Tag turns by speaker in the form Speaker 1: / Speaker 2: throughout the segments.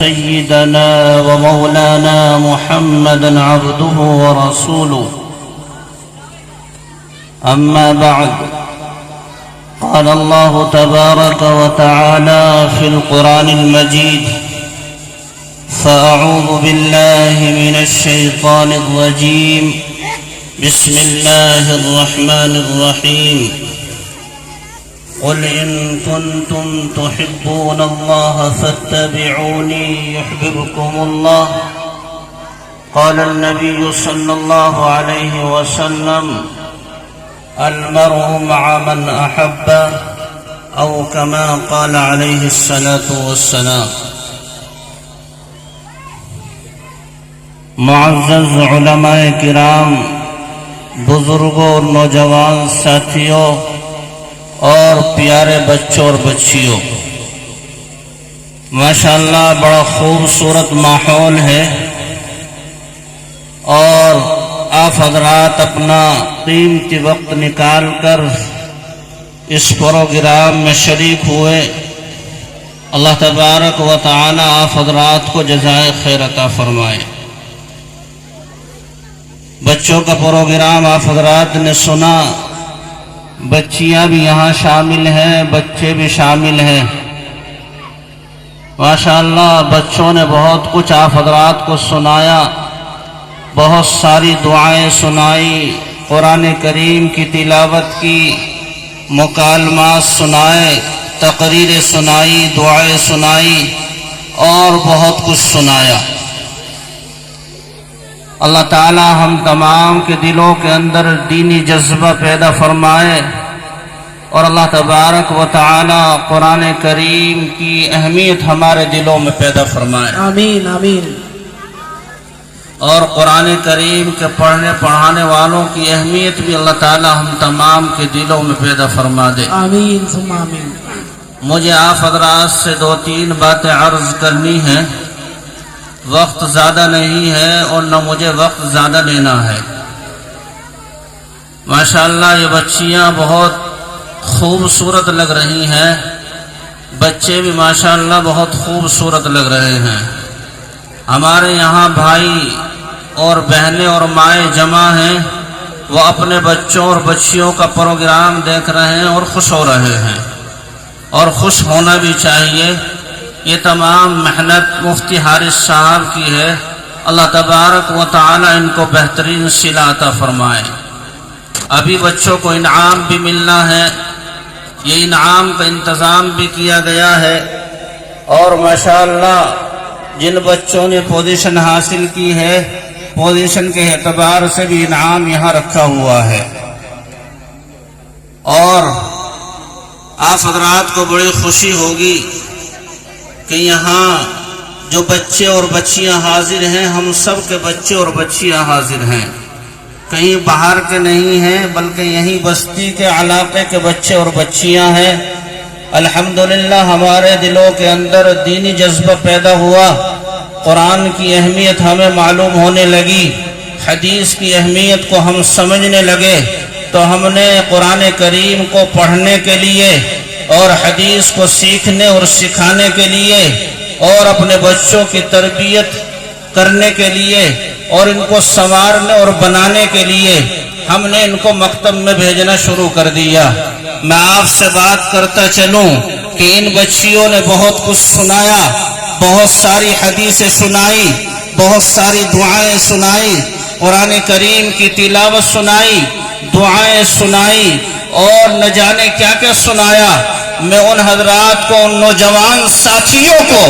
Speaker 1: سيدنا ومولانا محمدا عبده ورسوله. أما بعد، قال الله تبارك وتعالى في القرآن المجيد: فأعوذ بالله من الشيطان الرجيم، بسم الله الرحمن الرحيم. قل إن كنتم تحبون الله فاتبعوني يحببكم الله. قال النبي صلى الله عليه وسلم: المرء مع من أحب، أو كما قال عليه الصلاة والسلام. معزز علماء کرام، بزرگوں، نوجوان ساتھیوں اور پیارے بچوں اور بچیوں، ماشاءاللہ بڑا خوبصورت ماحول ہے، اور آپ حضرات اپنا قیمتی وقت نکال کر اس پروگرام میں شریک ہوئے. اللہ تبارک و تعالی آپ حضرات کو جزائے خیر عطا فرمائے. بچوں کا پروگرام آپ حضرات نے سنا، بچیاں بھی یہاں شامل ہیں، بچے بھی شامل ہیں. ماشاءاللہ بچوں نے بہت کچھ آپ حضرات کو سنایا، بہت ساری دعائیں سنائی، قرآن کریم کی تلاوت کی، مکالمات سنائے، تقریریں سنائی، دعائیں سنائی اور بہت کچھ سنایا. اللہ تعالی ہم تمام کے دلوں کے اندر دینی جذبہ پیدا فرمائے، اور اللہ تبارک و تعالی قرآن کریم کی اہمیت ہمارے دلوں میں پیدا فرمائے.
Speaker 2: آمین آمین.
Speaker 1: اور قرآن کریم کے پڑھنے پڑھانے والوں کی اہمیت بھی اللہ تعالی ہم تمام کے دلوں میں پیدا فرما دے.
Speaker 2: آمین ثم آمین.
Speaker 1: مجھے آپ حضرات سے 2-3 باتیں عرض کرنی ہیں. وقت زیادہ نہیں ہے اور نہ مجھے وقت زیادہ لینا ہے. ماشاءاللہ یہ بچیاں بہت خوبصورت لگ رہی ہیں، بچے بھی ماشاءاللہ بہت خوبصورت لگ رہے ہیں. ہمارے یہاں بھائی اور بہنیں اور مائیں جمع ہیں، وہ اپنے بچوں اور بچیوں کا پروگرام دیکھ رہے ہیں اور خوش ہو رہے ہیں، اور خوش ہونا بھی چاہیے. یہ تمام محنت مفتی حارث صاحب کی ہے. اللہ تبارک و تعالی ان کو بہترین صلہ عطا فرمائے. ابھی بچوں کو انعام بھی ملنا ہے، یہ انعام کا انتظام بھی کیا گیا ہے، اور ماشاءاللہ جن بچوں نے پوزیشن حاصل کی ہے، پوزیشن کے اعتبار سے بھی انعام یہاں رکھا ہوا ہے. اور آپ حضرات کو بڑی خوشی ہوگی کہ یہاں جو بچے اور بچیاں حاضر ہیں، ہم سب کے بچے اور بچیاں حاضر ہیں، کہیں باہر کے نہیں ہیں، بلکہ یہیں بستی کے علاقے کے بچے اور بچیاں ہیں. الحمدللہ ہمارے دلوں کے اندر دینی جذبہ پیدا ہوا، قرآن کی اہمیت ہمیں معلوم ہونے لگی، حدیث کی اہمیت کو ہم سمجھنے لگے، تو ہم نے قرآن کریم کو پڑھنے کے لیے اور حدیث کو سیکھنے اور سکھانے کے لیے اور اپنے بچوں کی تربیت کرنے کے لیے اور ان کو سنوارنے اور بنانے کے لیے ہم نے ان کو مکتب میں بھیجنا شروع کر دیا. میں آپ سے بات کرتا چلوں کہ ان بچیوں نے بہت کچھ سنایا، بہت ساری حدیثیں سنائی، بہت ساری دعائیں سنائی، قرآن کریم کی تلاوت سنائی، دعائیں سنائی، اور نہ جانے کیا کیا سنایا. میں ان حضرات کو، ان نوجوان ساتھیوں کو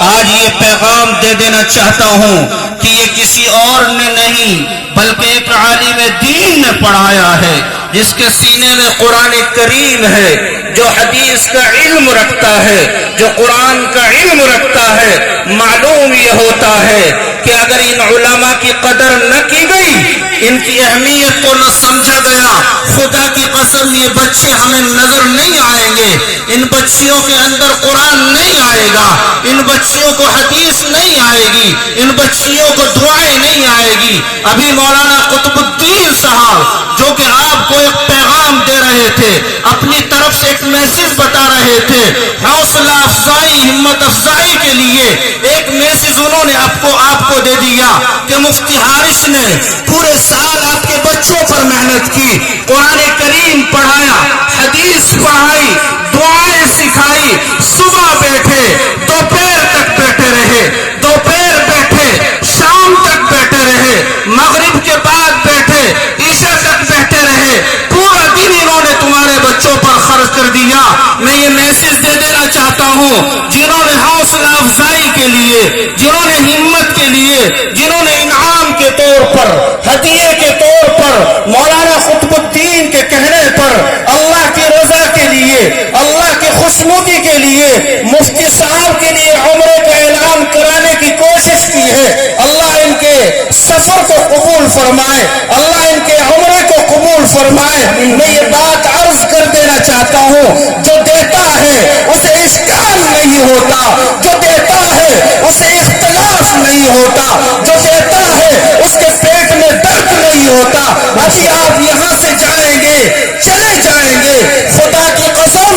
Speaker 1: آج یہ پیغام دے دینا چاہتا ہوں کہ یہ کسی اور نے نہیں بلکہ ایک عالم دین نے پڑھایا ہے، جس کے سینے میں قرآن کریم ہے، جو حدیث کا علم رکھتا ہے، جو قرآن کا علم رکھتا ہے. معلوم یہ ہوتا ہے کہ اگر ان علماء کی قدر نہ کی گئی، ان کی اہمیت کو نہ سمجھا گیا، خدا کی قسم یہ بچے ہمیں نظر نہیں آئیں گے، ان بچیوں کے اندر قرآن نہیں آئے گا، ان بچیوں کو حدیث نہیں آئے گی، ان بچیوں کو دعائیں نہیں آئے گی. ابھی مولانا قطب الدین صاحب جو کہ آپ کو ایک پیغام دے رہے تھے، اپنی طرف سے ایک میسج بتا رہے تھے، حوصلہ افزائی، ہمت افزائی کے لیے ایک میسج انہوں نے آپ کو دے دیا کہ مفتی حارث نے پورے سال آپ کے بچوں پر محنت کی، قرآن کریم پڑھایا، حدیث پڑھائی، دعائیں سکھائی، صبح بیٹھے، دوپہر تک بیٹھے رہے، دوپہر بیٹھے، شام تک بیٹھے رہے، مغرب کے بعد بیٹھے، عشاء تک بیٹھے رہے، پورا دن انہوں نے تمہارے بچوں پر خرچ کر دیا۔ میں یہ میسج دے دینا چاہتا ہوں، جنہوں نے حوصلہ افزائی کے لیے، جنہوں نے ہمت کے لیے، جنہوں نے انعام کے طور پر، ہدیے کے طور پر، مولانا قطب الدین کے کہنے پر، اللہ کی رضا کے لیے، اللہ کی خوشنودی کے لیے، مفتی صاحب کے لیے عمرے کا اعلان کرانے کی کوشش کی ہے۔ اللہ ان کے سفر کو قبول فرمائے، اللہ ان کے عمرے کو قبول فرمائے۔ میں یہ بات عرض کر دینا چاہتا ہوں، جو دیتا ہے اسے اشکال نہیں ہوتا، جو دیتا ہے اسے اختلاف نہیں ہوتا، جو دیتا ہے اس کے پیٹ میں درد نہیں ہوتا۔ ابھی آپ یہاں سے جائیں گے، چلے جائیں گے، خدا کی قسم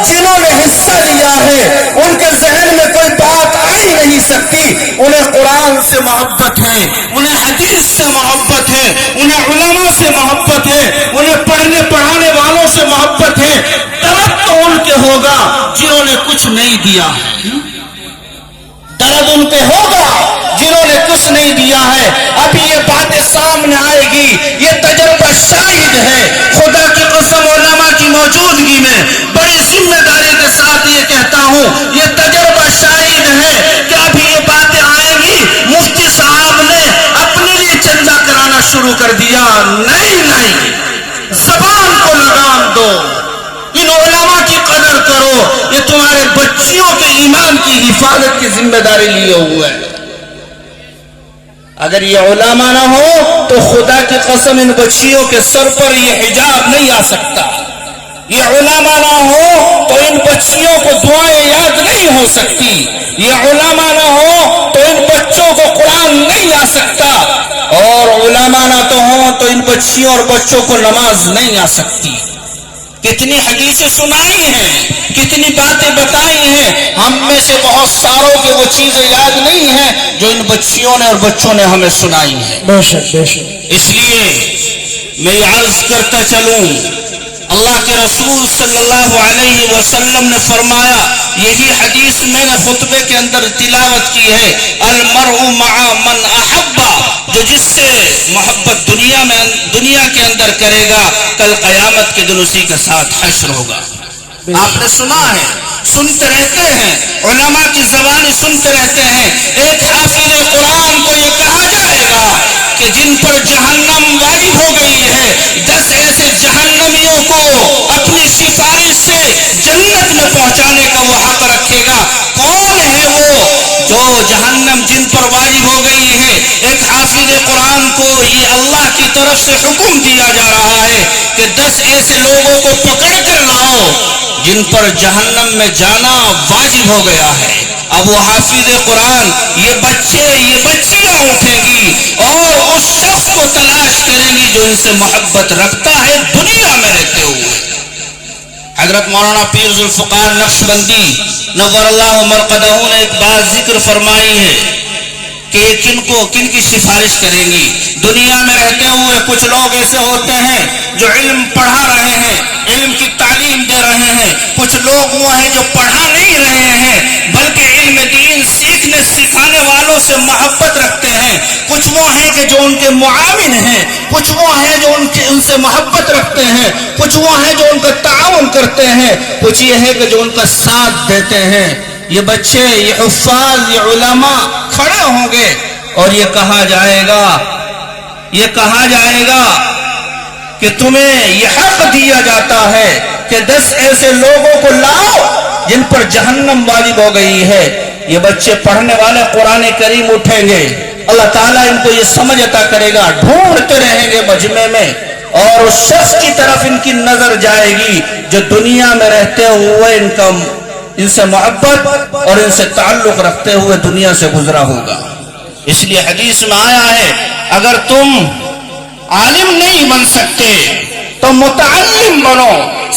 Speaker 1: جنہوں نے حصہ لیا ہے ان کے ذہن میں کوئی بات آ ہی نہیں سکتی۔ انہیں قرآن سے محبت ہے، انہیں حدیث سے محبت ہے، انہیں علماء سے محبت ہے، انہیں پڑھنے پڑھانے والوں سے محبت ہے۔ درد تو ان کے ہوگا جنہوں نے کچھ نہیں دیا ہے، درد ان کے ہوگا جنہوں نے کچھ نہیں دیا ہے۔ ابھی یہ باتیں سامنے آئے گی، یہ تجربہ شاہد ہے۔ خدا کی قسم علماء کی موجودگی میں بڑی ذمہ داری کے ساتھ یہ کہتا ہوں، یہ تجربہ شاہد ہے کہ ابھی یہ باتیں آئیں گی۔ مفتی صاحب نے اپنے لیے چندہ کرانا شروع کر دیا۔ نہیں، زبان کو لگام دو، ان علماء کی قدر کرو، یہ تمہارے بچیوں کے ایمان کی حفاظت کی ذمہ داری لیے ہوئے ہیں۔ اگر یہ علماء نہ ہو تو خدا کی قسم ان بچیوں کے سر پر یہ حجاب نہیں آ سکتا۔ یہ علماء نہ ہو تو ان بچیوں کو دعائیں یاد نہیں ہو سکتی، یہ علماء نہ ہو تو ان بچوں کو قرآن نہیں آ سکتا، اور علماء نہ تو ہو تو ان بچیوں اور بچوں کو نماز نہیں آ سکتی۔ کتنی حدیثیں سنائی ہیں، کتنی باتیں بتائی ہیں، ہم میں سے بہت ساروں کے وہ چیزیں یاد نہیں ہیں جو ان بچیوں نے اور بچوں نے ہمیں سنائی ہیں۔
Speaker 2: بے شک بے شک۔
Speaker 1: اس لیے میں یہ عرض کرتا چلوں، اللہ کے رسول صلی اللہ علیہ وسلم نے فرمایا، یہی حدیث میں نے خطبے کے اندر تلاوت کی ہے، المرء مع من احب، جو جس سے محبت دنیا کے اندر کرے گا، کل قیامت کے دن اسی کے ساتھ حشر ہوگا۔ آپ نے سنا ہے، سنتے رہتے ہیں، علماء کی زبانی سنتے رہتے ہیں، ایک حافظ قرآن کو یہ کہا جائے گا کہ جن پر جہنم واجب ہو گئی ہے، 10 ایسے جہنمیوں کو اپنی سفارش سے جنت میں پہنچانے کا وہ حق رکھے گا۔ کون ہے وہ جو جہنم جن پر واجب ہو گئی ہے؟ ایک حافظ قرآن کو یہ اللہ کی طرف سے حکم دیا جا رہا ہے کہ 10 ایسے لوگوں کو پکڑ کر لاؤ جن پر جہنم میں جانا واجب ہو گیا ہے۔ اب وہ حافظ قرآن، یہ بچیاں اٹھیں گی اور اس شخص کو تلاش کریں گی جو ان سے محبت رکھتا ہے دنیا میں رہتے ہوئے۔ حضرت مولانا پیر ذوالفقار نقشبندی نور اللہ مرقدہ نے ایک بات ذکر فرمائی ہے کہ کن کی سفارش کریں گی۔ دنیا میں رہتے ہوئے کچھ لوگ ایسے ہوتے ہیں جو علم پڑھا رہے ہیں، علم کی تعلیم دے رہے ہیں، کچھ لوگ وہ ہیں جو پڑھا نہیں رہے ہیں بلکہ علم دین سیکھنے سکھانے والوں سے محبت رکھتے ہیں، کچھ وہ ہیں کہ جو ان کے معاون ہیں، کچھ وہ ہیں جو ان سے محبت رکھتے ہیں، کچھ وہ ہیں جو ان کا تعاون کرتے ہیں، کچھ یہ ہے کہ جو ان کا ساتھ دیتے ہیں۔ یہ بچے، یہ حفاظ، یہ علماء کھڑے ہوں گے اور یہ کہا جائے گا کہ تمہیں یہ حق دیا جاتا ہے کہ 10 ایسے لوگوں کو لاؤ جن پر جہنم واجب ہو گئی ہے۔ یہ بچے پڑھنے والے قرآن کریم اٹھیں گے، اللہ تعالیٰ ان کو یہ سمجھ عطا کرے گا، ڈھونڈتے رہیں گے مجمع میں، اور اس شخص کی طرف ان کی نظر جائے گی جو دنیا میں رہتے ہوئے ان سے محبت اور ان سے تعلق رکھتے ہوئے دنیا سے گزرا ہوگا۔ اس لیے حدیث میں آیا ہے، اگر تم عالم نہیں بن سکتے تو متعلم بنو،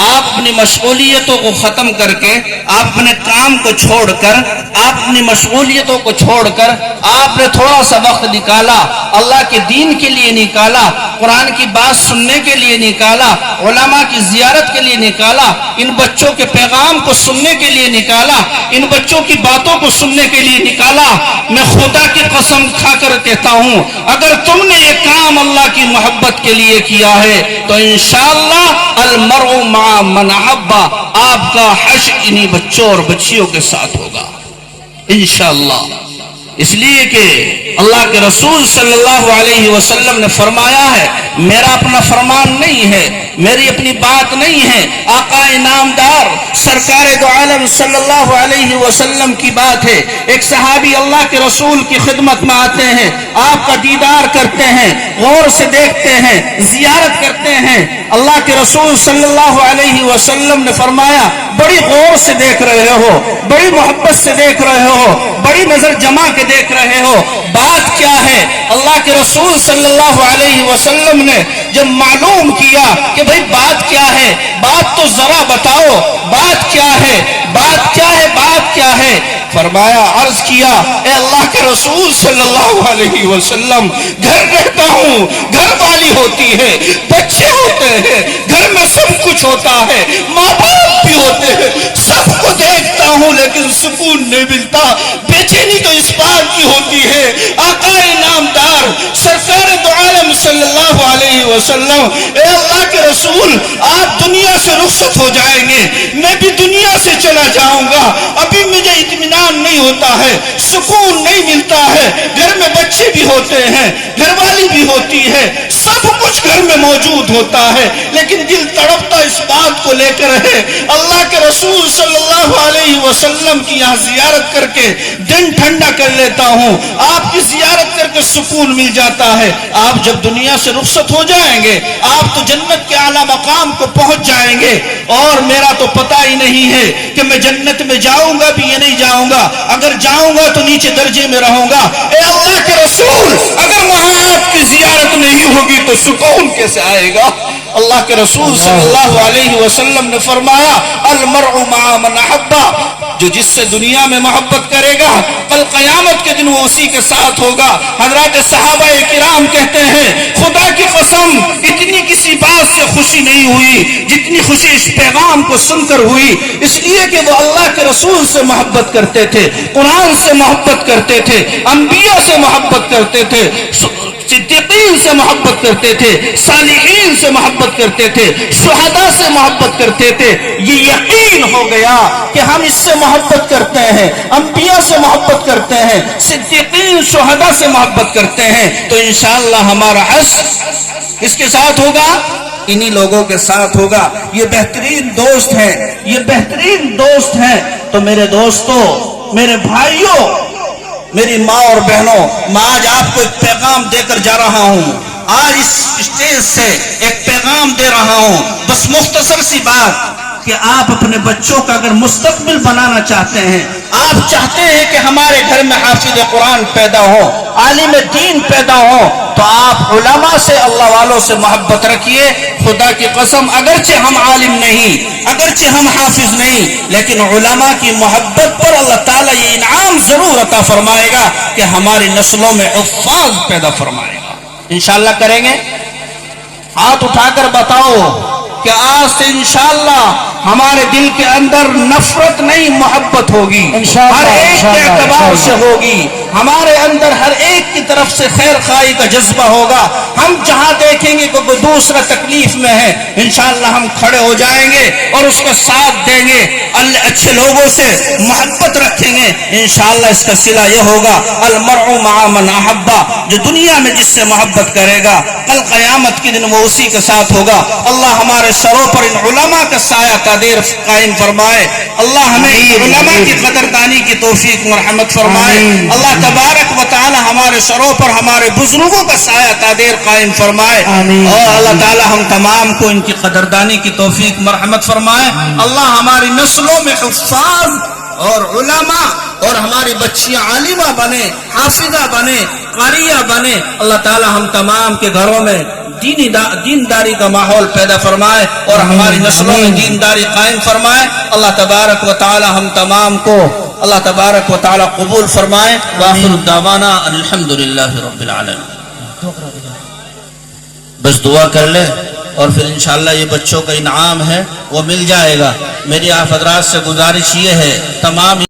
Speaker 1: آپ اپنی مشغولیتوں کو ختم کر کے، آپ اپنے کام کو چھوڑ کر، آپ اپنی مشغولیتوں کو چھوڑ کر آپ نے تھوڑا سا وقت نکالا، اللہ کے دین کے لیے نکالا، قرآن کی بات سننے کے لیے نکالا، علماء کی زیارت کے لیے نکالا، ان بچوں کے پیغام کو سننے کے لیے نکالا، ان بچوں کی باتوں کو سننے کے لیے نکالا، میں خدا کی قسم کھا کر کہتا ہوں اگر تم نے یہ کام اللہ کی محبت کے لیے کیا ہے تو انشاءاللہ المرء مع من احب، آپ کا حشر انہی بچوں اور بچیوں کے ساتھ ہوگا انشاءاللہ۔ اس لیے کہ اللہ کے رسول صلی اللہ علیہ وسلم نے فرمایا ہے، میرا اپنا فرمان نہیں ہے، میری اپنی بات نہیں ہے، آقا نامدار سرکار دو عالم صلی اللہ علیہ وسلم کی بات ہے۔ ایک صحابی اللہ کے رسول کی خدمت میں آتے ہیں، آپ کا دیدار کرتے ہیں، غور سے دیکھتے ہیں، زیارت کرتے ہیں۔ اللہ کے رسول صلی اللہ علیہ وسلم نے فرمایا بڑی غور سے دیکھ رہے ہو، بڑی محبت سے دیکھ رہے ہو، بڑی نظر جما کے دیکھ رہے ہو، بات کیا ہے؟ اللہ کے رسول صلی اللہ علیہ وسلم نے جب معلوم کیا کہ بھئی بات کیا ہے، بات تو ذرا بتاؤ، بات کیا ہے، بات کیا ہے، بات کیا ہے؟ فرمایا، عرض کیا، اے اللہ کے رسول صلی اللہ علیہ وسلم، گھر رہتا ہوں، گھر والی ہوتی ہے، بچے ہوتے ہیں، گھر میں سب کچھ ہوتا ہے، ماں باپ بھی ہوتے ہیں، سب کو دیکھتا ہوں لیکن سکون نہیں ملتا، بے چینی تو اس بات کی ہوتی ہے آقا نامدار سرکار دو عالم صلی اللہ علیہ وسلم، اے اللہ کے رسول آپ دنیا سے رخصت ہو جائیں گے، میں بھی دنیا سے چلا جاؤں گا، ابھی مجھے اطمینان نہیں ہوتا ہے، سکون نہیں ملتا ہے، گھر میں بچے بھی ہوتے ہیں، گھر والی بھی ہوتی ہے، سب کچھ گھر میں موجود ہوتا ہے، لیکن دل تڑپتا اس بات کو لے کر ہے اللہ کے رسول صلی اللہ علیہ وسلم کی یہاں زیارت کر کے دن ٹھنڈا کر لیتا ہوں، آپ کی زیارت کر کے سکون مل جاتا ہے۔ آپ جب دنیا سے رخصت ہو جائیں گے آپ تو جنت کے اعلیٰ مقام کو پہنچ جائیں گے، اور میرا تو پتہ ہی نہیں ہے کہ میں جنت میں جاؤں گا بھی یا نہیں جاؤں گا، اگر جاؤں گا تو نیچے درجے میں رہوں گا۔ اے اللہ کے رسول اگر وہاں آپ کی زیارت نہیں ہوگی تو سکون کیسے آئے گا؟ اللہ کے رسول صلی اللہ علیہ وسلم نے فرمایا المرء مع من احب، جو جس سے دنیا میں محبت کرے گا کل قیامت کے دن وہ اسی کے ساتھ ہوگا۔ حضرات صحابہ کرام کہتے ہیں خدا کی قسم اتنی کسی بات سے خوشی نہیں ہوئی جتنی خوشی اس پیغام کو سن کر ہوئی، اس لیے کہ وہ اللہ کے رسول سے محبت کرتے تھے، قرآن سے محبت کرتے تھے، انبیاء سے محبت کرتے تھے، صدیقین سے محبت کرتے تھے، صالحین سے محبت کرتے تھے، شہداء سے محبت کرتے تھے۔ یہ یقین ہو گیا کہ ہم اس سے محبت کرتے ہیں، انبیاء سے محبت کرتے ہیں، صدیقین شہداء سے محبت کرتے ہیں، تو انشاءاللہ ہمارا حشر اس کے ساتھ ہوگا، انہی لوگوں کے ساتھ ہوگا۔ یہ بہترین دوست ہیں، یہ بہترین دوست ہیں۔ تو میرے دوستوں، میرے بھائیوں، میری ماں اور بہنوں، میں آج آپ کو ایک پیغام دے کر جا رہا ہوں، آج اس اسٹیج سے ایک پیغام دے رہا ہوں، بس مختصر سی بات کہ آپ اپنے بچوں کا اگر مستقبل بنانا چاہتے ہیں، آپ چاہتے ہیں کہ ہمارے گھر میں حافظ قرآن پیدا ہو، عالم دین پیدا ہو، تو آپ علماء سے، اللہ والوں سے محبت رکھیے۔ خدا کی قسم اگرچہ ہم عالم نہیں، اگرچہ ہم حافظ نہیں، لیکن علماء کی محبت پر اللہ تعالیٰ یہ انعام ضرور عطا فرمائے گا کہ ہماری نسلوں میں حفاظ پیدا فرمائے گا۔ انشاءاللہ کریں گے؟ ہاتھ اٹھا کر بتاؤ کہ آج سے انشاءاللہ ہمارے دل کے اندر نفرت نہیں، محبت ہوگی، ہر ایک کے اعتبار سے ہوگی، ہمارے اندر ہر ایک کی طرف سے خیر خواہی کا جذبہ ہوگا۔ ہم جہاں دیکھیں گے کہ کوئی دوسرا تکلیف میں ہے، انشاءاللہ ہم کھڑے ہو جائیں گے اور اس کا ساتھ دیں گے، اچھے لوگوں سے محبت رکھیں گے، انشاءاللہ اس کا صلہ یہ ہوگا المرء مع من احب، جو دنیا میں جس سے محبت کرے گا کل قیامت کے دن وہ اسی کے ساتھ ہوگا۔ اللہ ہمارے سروں پر ان علماء کا سایہ قدیر قائم فرمائے، اللہ ہمیں علماء کی قدردانی کی توفیق مرحمت فرمائے، اللہ تبارک و تعالی ہمارے سروں پر ہمارے بزرگوں کا سایہ قدیر قائم فرمائے، اور اللہ تعالی ہم تمام کو ان کی قدردانی کی توفیق مرحمت فرمائے۔ اللہ ہماری نسلوں میں حفاظ اور علماء اور ہماری بچیاں عالمہ بنے، حافظہ بنے، قاریہ بنے۔ اللہ تعالی ہم تمام کے گھروں میں دینداری کا ماحول پیدا فرمائے اور ہماری نسلوں میں دینداری قائم فرمائے. اللہ تبارک و تعالی ہم تمام کو اللہ تبارک و تعالی قبول فرمائے. وآخر الدعوانا الحمدللہ رب العالمین. بس دعا کر لے اور پھر انشاءاللہ یہ بچوں کا انعام ہے وہ مل جائے گا. میری آپ حضرات سے گزارش یہ ہے تمام